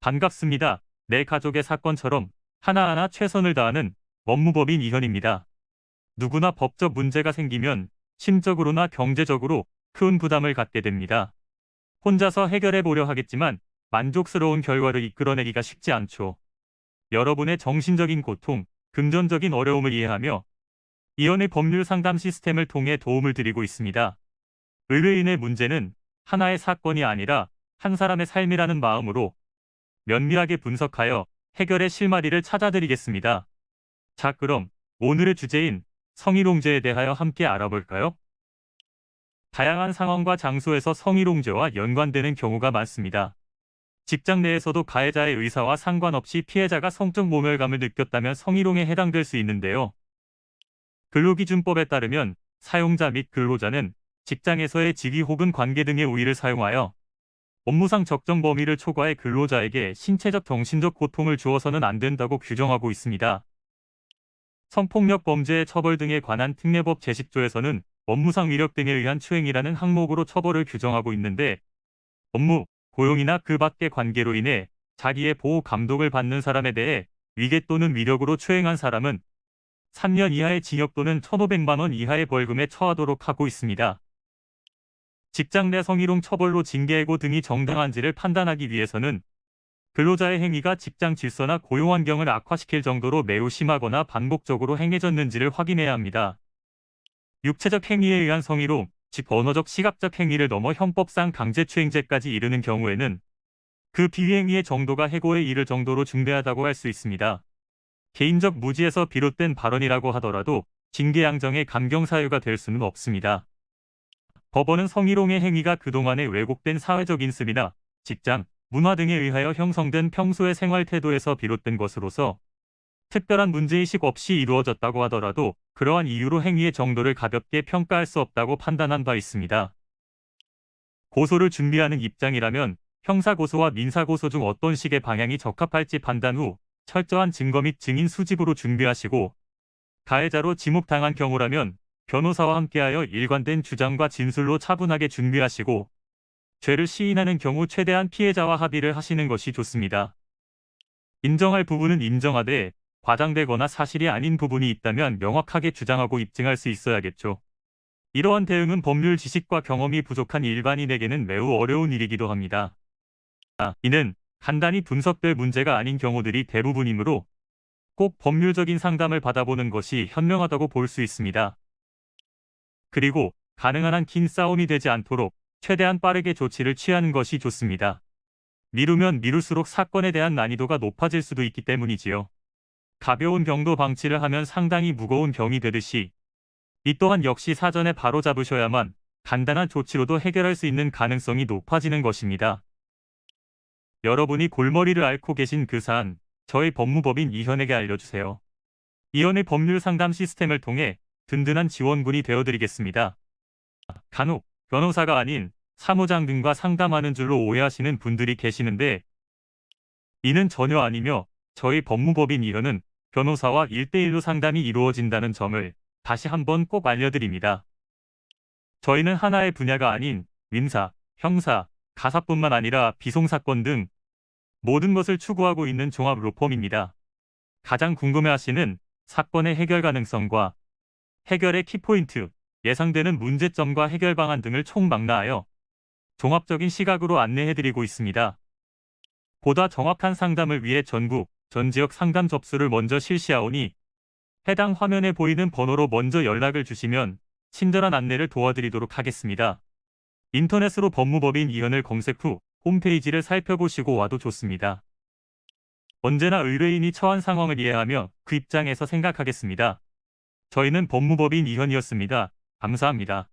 반갑습니다. 내 가족의 사건처럼 하나하나 최선을 다하는 법무법인 이현입니다. 누구나 법적 문제가 생기면 심적으로나 경제적으로 큰 부담을 갖게 됩니다. 혼자서 해결해 보려 하겠지만 만족스러운 결과를 이끌어내기가 쉽지 않죠. 여러분의 정신적인 고통, 금전적인 어려움을 이해하며 이현의 법률 상담 시스템을 통해 도움을 드리고 있습니다. 의뢰인의 문제는 하나의 사건이 아니라 한 사람의 삶이라는 마음으로 면밀하게 분석하여 해결의 실마리를 찾아드리겠습니다. 자, 그럼 오늘의 주제인 성희롱죄에 대하여 함께 알아볼까요? 다양한 상황과 장소에서 성희롱죄와 연관되는 경우가 많습니다. 직장 내에서도 가해자의 의사와 상관없이 피해자가 성적 모멸감을 느꼈다면 성희롱에 해당될 수 있는데요. 근로기준법에 따르면 사용자 및 근로자는 직장에서의 직위 혹은 관계 등의 우위를 사용하여 업무상 적정 범위를 초과해 근로자에게 신체적 정신적 고통을 주어서는 안 된다고 규정하고 있습니다. 성폭력 범죄의 처벌 등에 관한 특례법 제10조에서는 업무상 위력 등에 의한 추행이라는 항목으로 처벌을 규정하고 있는데 업무, 고용이나 그 밖의 관계로 인해 자기의 보호 감독을 받는 사람에 대해 위계 또는 위력으로 추행한 사람은 3년 이하의 징역 또는 1,500만 원 이하의 벌금에 처하도록 하고 있습니다. 직장 내 성희롱 처벌로 징계해고 등이 정당한지를 판단하기 위해서는 근로자의 행위가 직장 질서나 고용 환경을 악화시킬 정도로 매우 심하거나 반복적으로 행해졌는지를 확인해야 합니다. 육체적 행위에 의한 성희롱, 즉 언어적 시각적 행위를 넘어 형법상 강제추행죄까지 이르는 경우에는 그 비행위의 정도가 해고에 이를 정도로 중대하다고 할 수 있습니다. 개인적 무지에서 비롯된 발언이라고 하더라도 징계 양정의 감경 사유가 될 수는 없습니다. 법원은 성희롱의 행위가 그동안의 왜곡된 사회적 인습이나 직장, 문화 등에 의하여 형성된 평소의 생활 태도에서 비롯된 것으로서 특별한 문제의식 없이 이루어졌다고 하더라도 그러한 이유로 행위의 정도를 가볍게 평가할 수 없다고 판단한 바 있습니다. 고소를 준비하는 입장이라면 형사고소와 민사고소 중 어떤 식의 방향이 적합할지 판단 후 철저한 증거 및 증인 수집으로 준비하시고 가해자로 지목당한 경우라면 변호사와 함께하여 일관된 주장과 진술로 차분하게 준비하시고 죄를 시인하는 경우 최대한 피해자와 합의를 하시는 것이 좋습니다. 인정할 부분은 인정하되 과장되거나 사실이 아닌 부분이 있다면 명확하게 주장하고 입증할 수 있어야겠죠. 이러한 대응은 법률 지식과 경험이 부족한 일반인에게는 매우 어려운 일이기도 합니다. 이는 간단히 분석될 문제가 아닌 경우들이 대부분이므로 꼭 법률적인 상담을 받아보는 것이 현명하다고 볼 수 있습니다. 그리고 가능한 한 긴 싸움이 되지 않도록 최대한 빠르게 조치를 취하는 것이 좋습니다. 미루면 미룰수록 사건에 대한 난이도가 높아질 수도 있기 때문이지요. 가벼운 병도 방치를 하면 상당히 무거운 병이 되듯이 이 또한 역시 사전에 바로 잡으셔야만 간단한 조치로도 해결할 수 있는 가능성이 높아지는 것입니다. 여러분이 골머리를 앓고 계신 그 사안, 저희 법무법인 이현에게 알려주세요. 이현의 법률 상담 시스템을 통해 든든한 지원군이 되어드리겠습니다. 간혹 변호사가 아닌 사무장 등과 상담하는 줄로 오해하시는 분들이 계시는데 이는 전혀 아니며 저희 법무법인 이현은 변호사와 1대1로 상담이 이루어진다는 점을 다시 한번 꼭 알려드립니다. 저희는 하나의 분야가 아닌 민사, 형사, 가사뿐만 아니라 비송사건 등 모든 것을 추구하고 있는 종합 로펌입니다. 가장 궁금해하시는 사건의 해결 가능성과 해결의 키포인트, 예상되는 문제점과 해결 방안 등을 총망라하여 종합적인 시각으로 안내해드리고 있습니다. 보다 정확한 상담을 위해 전국, 전 지역 상담 접수를 먼저 실시하오니 해당 화면에 보이는 번호로 먼저 연락을 주시면 친절한 안내를 도와드리도록 하겠습니다. 인터넷으로 법무법인 이현을 검색 후 홈페이지를 살펴보시고 와도 좋습니다. 언제나 의뢰인이 처한 상황을 이해하며 그 입장에서 생각하겠습니다. 저희는 법무법인 이현이었습니다. 감사합니다.